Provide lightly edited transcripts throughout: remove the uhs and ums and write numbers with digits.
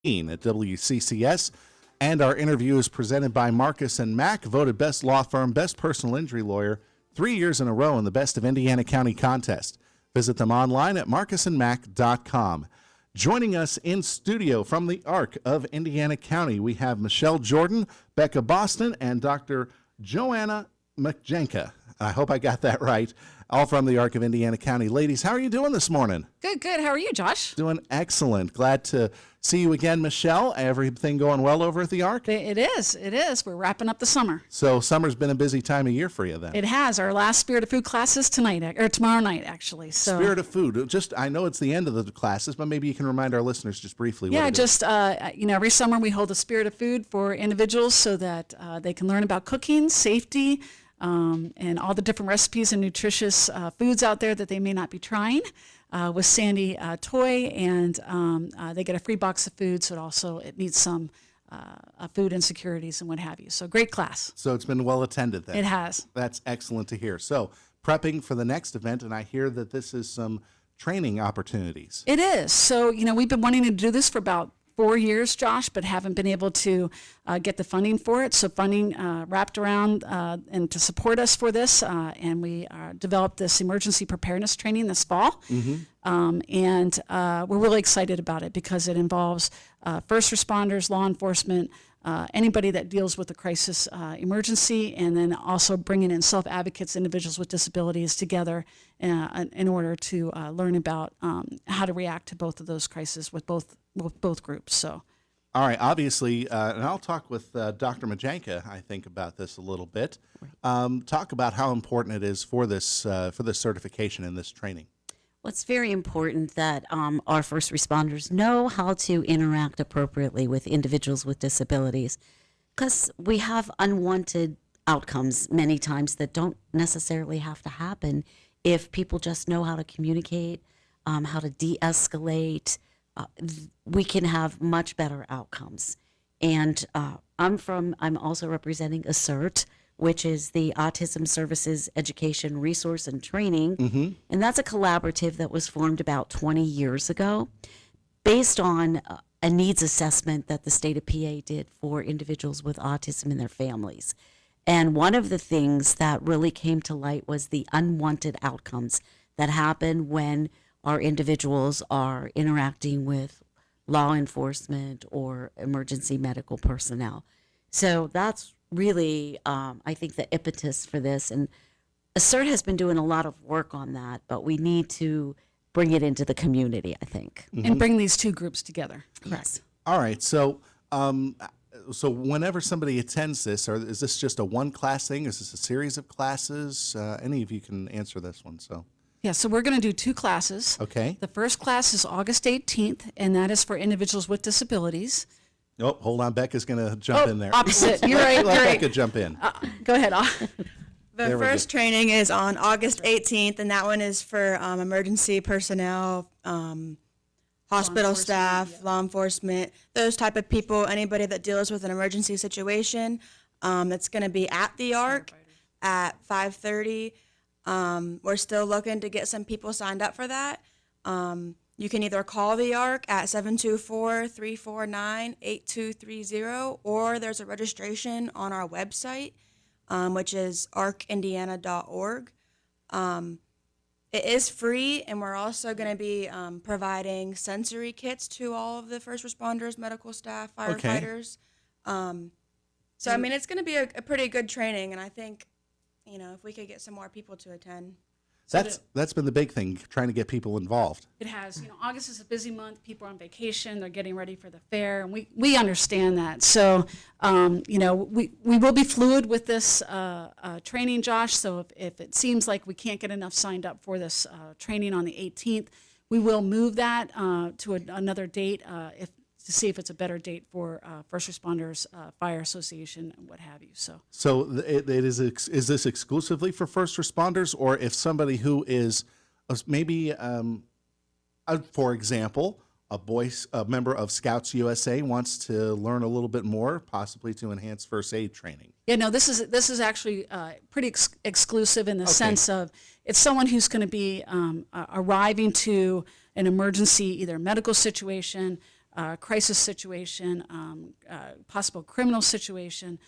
at WCCS. And our interview is presented by Marcus and Mack, voted best law firm, best personal injury lawyer, 3 years in a row in the Best of Indiana County contest. Visit them online at marcusandmack.com. Joining us in studio from the ARC of Indiana County, we have Michelle Jordan, Becca Boston, and Dr. Joanna Majenka. I hope I got that right. All from the ARC of Indiana County. Ladies, how are you doing this morning? Good, good. How are you, Josh? Doing excellent. Glad to see you again, Michelle. Everything going well over at the ARC? It is. We're wrapping up the summer. So summer's been a busy time of year for you then. It has. Our last Spirit of Food class is tomorrow night, actually. So Spirit of Food. I know it's the end of the classes, but maybe you can remind our listeners just briefly what it is. Every summer we hold a Spirit of Food for individuals so that they can learn about cooking, safety, and all the different recipes and nutritious foods out there that they may not be trying with Sandy Toy, and they get a free box of food, so it needs some food insecurities and what have you. So great class. So it's been well attended then. It has. That's excellent to hear. So prepping for the next event, and I hear that this is some training opportunities. It is. So, we've been wanting to do this for about 4 years, Josh, but haven't been able to get the funding for it. So funding wrapped around and to support us for this, and we developed this emergency preparedness training this fall. And we're really excited about it because it involves first responders, law enforcement, anybody that deals with a crisis emergency, and then also bringing in self-advocates, individuals with disabilities together in order to learn about how to react to both of those crises with both groups. So, all right, obviously, and I'll talk with Dr. Majenka, I think, about this a little bit. Talk about how important it is for this certification and this training. Well, it's very important that our first responders know how to interact appropriately with individuals with disabilities, because we have unwanted outcomes many times that don't necessarily have to happen if people just know how to communicate, how to de-escalate. We can have much better outcomes. And I'm also representing ASSERT, which is the Autism Services Education Resource and Training. And that's a collaborative that was formed about 20 years ago based on a needs assessment that the state of PA did for individuals with autism and their families. And one of the things that really came to light was the unwanted outcomes that happen when our individuals are interacting with law enforcement or emergency medical personnel. So that's really, I think, the impetus for this. And ASSERT has been doing a lot of work on that, but we need to bring it into the community, I think. And bring these two groups together. Yes. All right, so whenever somebody attends this, or is this just a one-class thing? Is this a series of classes? Any of you can answer this one, so. Yeah, so we're going to do 2 classes. Okay. The first class is August 18th, and that is for individuals with disabilities. Oh, hold on. Becca's going to jump in there. Opposite. You're right. Let You're right. Becca jump in. Go ahead. The first training is on August 18th, and that one is for emergency personnel, hospital staff, law enforcement, those type of people, anybody that deals with an emergency situation. It's going to be at the ARC at 5:30. We're still looking to get some people signed up for that. You can either call the ARC at 724-349-8230, or there's a registration on our website, which is arcindiana.org. It is free, and we're also going to be providing sensory kits to all of the first responders, medical staff, firefighters. So, I mean, it's going to be a pretty good training, and I think, if we could get some more people to attend. That's been the big thing, trying to get people involved. It has. August is a busy month. People are on vacation. They're getting ready for the fair, and we understand that. So, we will be fluid with this training, Josh. So if it seems like we can't get enough signed up for this training on the 18th, we will move that to another date to see if it's a better date for first responders, fire association, and what have you. So it is this exclusively for first responders, or if somebody who is maybe, for example, a member of Scouts USA wants to learn a little bit more, possibly to enhance first aid training? Yeah, no, this is actually pretty exclusive in the sense of it's someone who's going to be arriving to an emergency, either medical situation, crisis situation, possible criminal situation,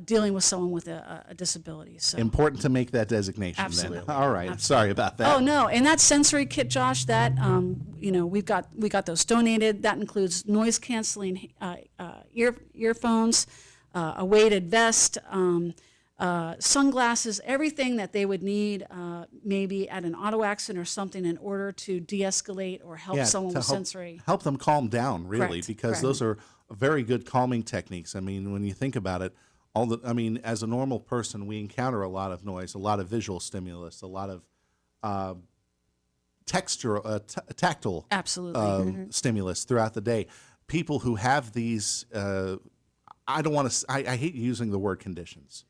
dealing with someone with a disability. So. Important to make that designation. Absolutely. Then. All right. Sorry about that. Oh no! And that sensory kit, Josh, that we got those donated. That includes noise canceling earphones, a weighted vest, sunglasses, everything that they would need, maybe at an auto accident or something, in order to de-escalate or help someone with sensory. Help them calm down, really, Correct, because correct. those are very good calming techniques. I mean, when you think about it, as a normal person, we encounter a lot of noise, a lot of visual stimulus, a lot of tactile Absolutely. stimulus throughout the day. People who have these, I don't want to. I hate using the word conditions,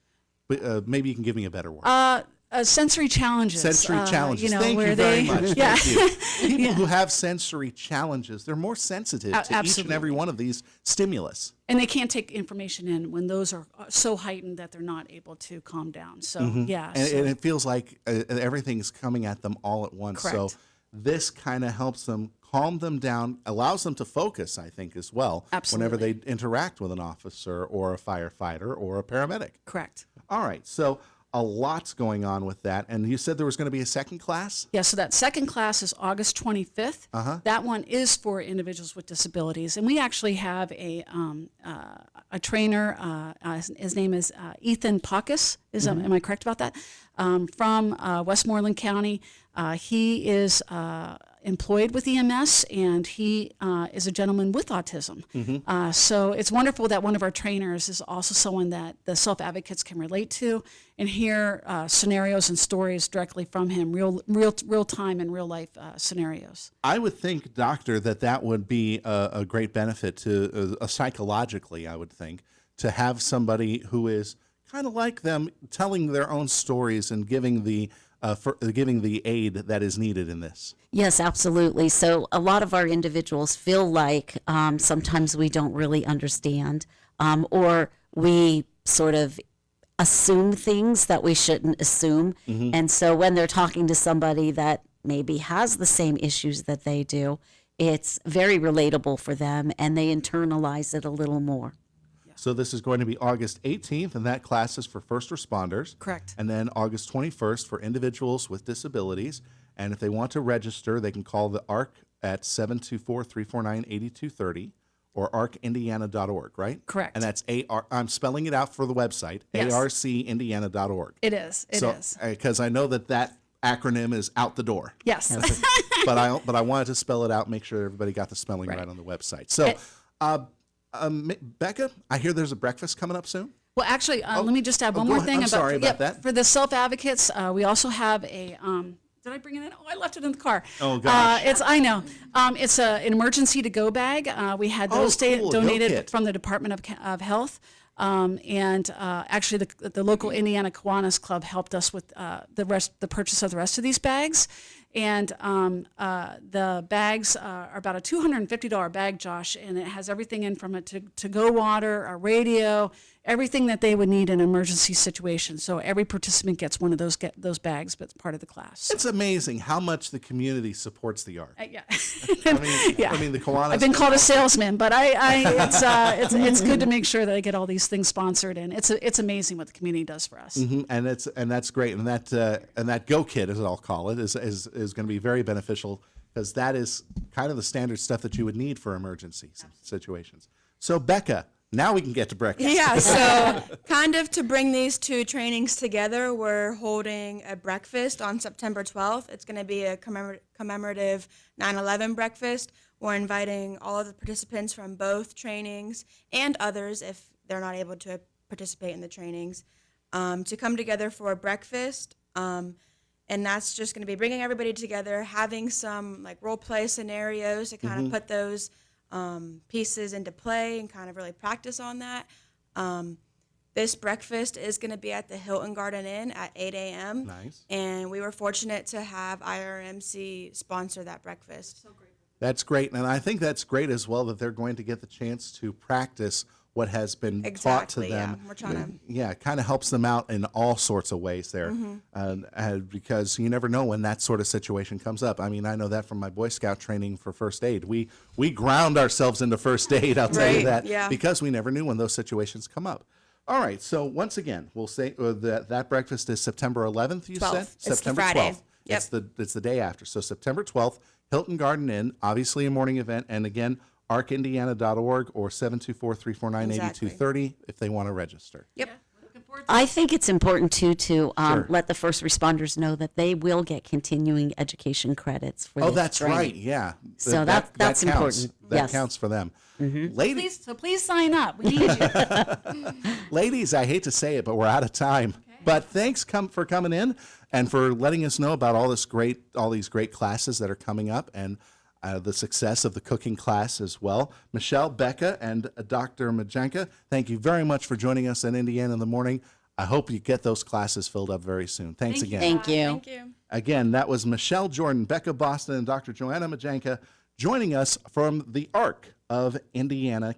but maybe you can give me a better word. Sensory challenges. Sensory challenges. Thank where you very they, much. Yeah. Thank you. People who have sensory challenges, they're more sensitive to each and Absolutely. every one of these stimulus. And they can't take information in when those are so heightened that they're not able to calm down. So, yeah. And, so- and it feels like everything's coming at them all at once. So Correct. this kind of helps them calm them down, allows them to focus, I think, as well, whenever they Absolutely. interact with an officer or a firefighter or a paramedic. Correct. All right. So a lot's going on with that. And you said there was going to be a second class? Yeah, so that second class is August 25th. That one is for individuals with disabilities, and we actually have a trainer. His name is Ethan Pacus. Am I correct about that? From Westmoreland County. He is employed with EMS, and he is a gentleman with autism. So it's wonderful that one of our trainers is also someone that the self-advocates can relate to and hear scenarios and stories directly from him, real time and real life scenarios. I would think, doctor, that would be a great benefit to psychologically, I would think, to have somebody who is kind of like them, telling their own stories and giving the aid that is needed in this. Yes, absolutely. So a lot of our individuals feel like sometimes we don't really understand, or we sort of assume things that we shouldn't assume. And so when they're talking to somebody that maybe has the same issues that they do, it's very relatable for them, and they internalize it a little more. So this is going to be August 18th, and that class is for first responders. Correct. And then August 21st for individuals with disabilities. And if they want to register, they can call the ARC at 724-349-8230 or arcindiana.org, right? Correct. And that's I'm spelling it out for the website, Yes. arcindiana.org. It is. It is. Because I know that acronym is out the door. Yes. but I wanted to spell it out, make sure everybody got the spelling right on the website. So, Becca, I hear there's a breakfast coming up soon. Well, actually, let me just add one go more ahead. thing. I'm sorry about that. For the self-advocates, we also have a, did I bring it in? Oh, I left it in the car. Oh, gosh. I know. It's an emergency to-go bag. We had those cool. Go donated kit. from the Department of Health. Actually, the local Indiana Kiwanis Club helped us with the purchase of the rest of these bags. And the bags are about a $250 bag, Josh, and it has everything in from a to-go water, a radio, everything that they would need in an emergency situation. So every participant gets one of those bags, but it's part of the class. It's amazing how much the community supports the ARC. Yeah. I mean, the Kiwanis. I've been called a salesman, but it's good to make sure that I get all these things sponsored, and it's amazing what the community does for us. and that's great, and that Go Kit, as I'll call it, is going to be very beneficial because that is kind of the standard stuff that you would need for emergency situations. So, Becca, now we can get to breakfast. Yeah, so kind of to bring these two trainings together, we're holding a breakfast on September 12th. It's going to be a commemorative 9/11 breakfast. We're inviting all of the participants from both trainings and others, if they're not able to participate in the trainings, to come together for a breakfast. And that's just going to be bringing everybody together, having some like role play scenarios to kind of put those pieces into play and kind of really practice on that. This breakfast is going to be at the Hilton Garden Inn at 8 a.m. Nice. And we were fortunate to have IRMC sponsor that breakfast. That's great, and I think that's great as well that they're going to get the chance to practice what has been taught to Exactly, them. yeah. We're trying to- Yeah, it kind of helps them out in all sorts of ways there, because you never know when that sort of situation comes up. I mean, I know that from my Boy Scout training for first aid. We ground ourselves into first aid. I'll tell you Right, that, yeah. because we never knew when those situations come up. All right, so once again, we'll say that breakfast is September 11th. You 12th. said It's the September Friday. 12th. Yep. It's the day after. So September 12th, Hilton Garden Inn, obviously a morning event, and again, arcindiana.org or 724-349-8230 if they want to register. Yep. I think it's important too to Sure. let the first responders know that they will get continuing education credits for Oh, this that's training. right. Yeah. So that's counts. important. That Yes. counts for them. Ladies, Please sign up. We need you. ladies, I hate to say it, but we're out of time. But thanks for coming in and for letting us know about all these great classes that are coming up, and the success of the cooking class as well. Michelle, Becca, and Dr. Majenka, thank you very much for joining us in Indiana in the morning. I hope you get those classes filled up very soon. Thanks again. Thank you. Thank you. Again, that was Michelle Jordan, Becca Boston, and Dr. Joanna Majenka joining us from the ARC of Indiana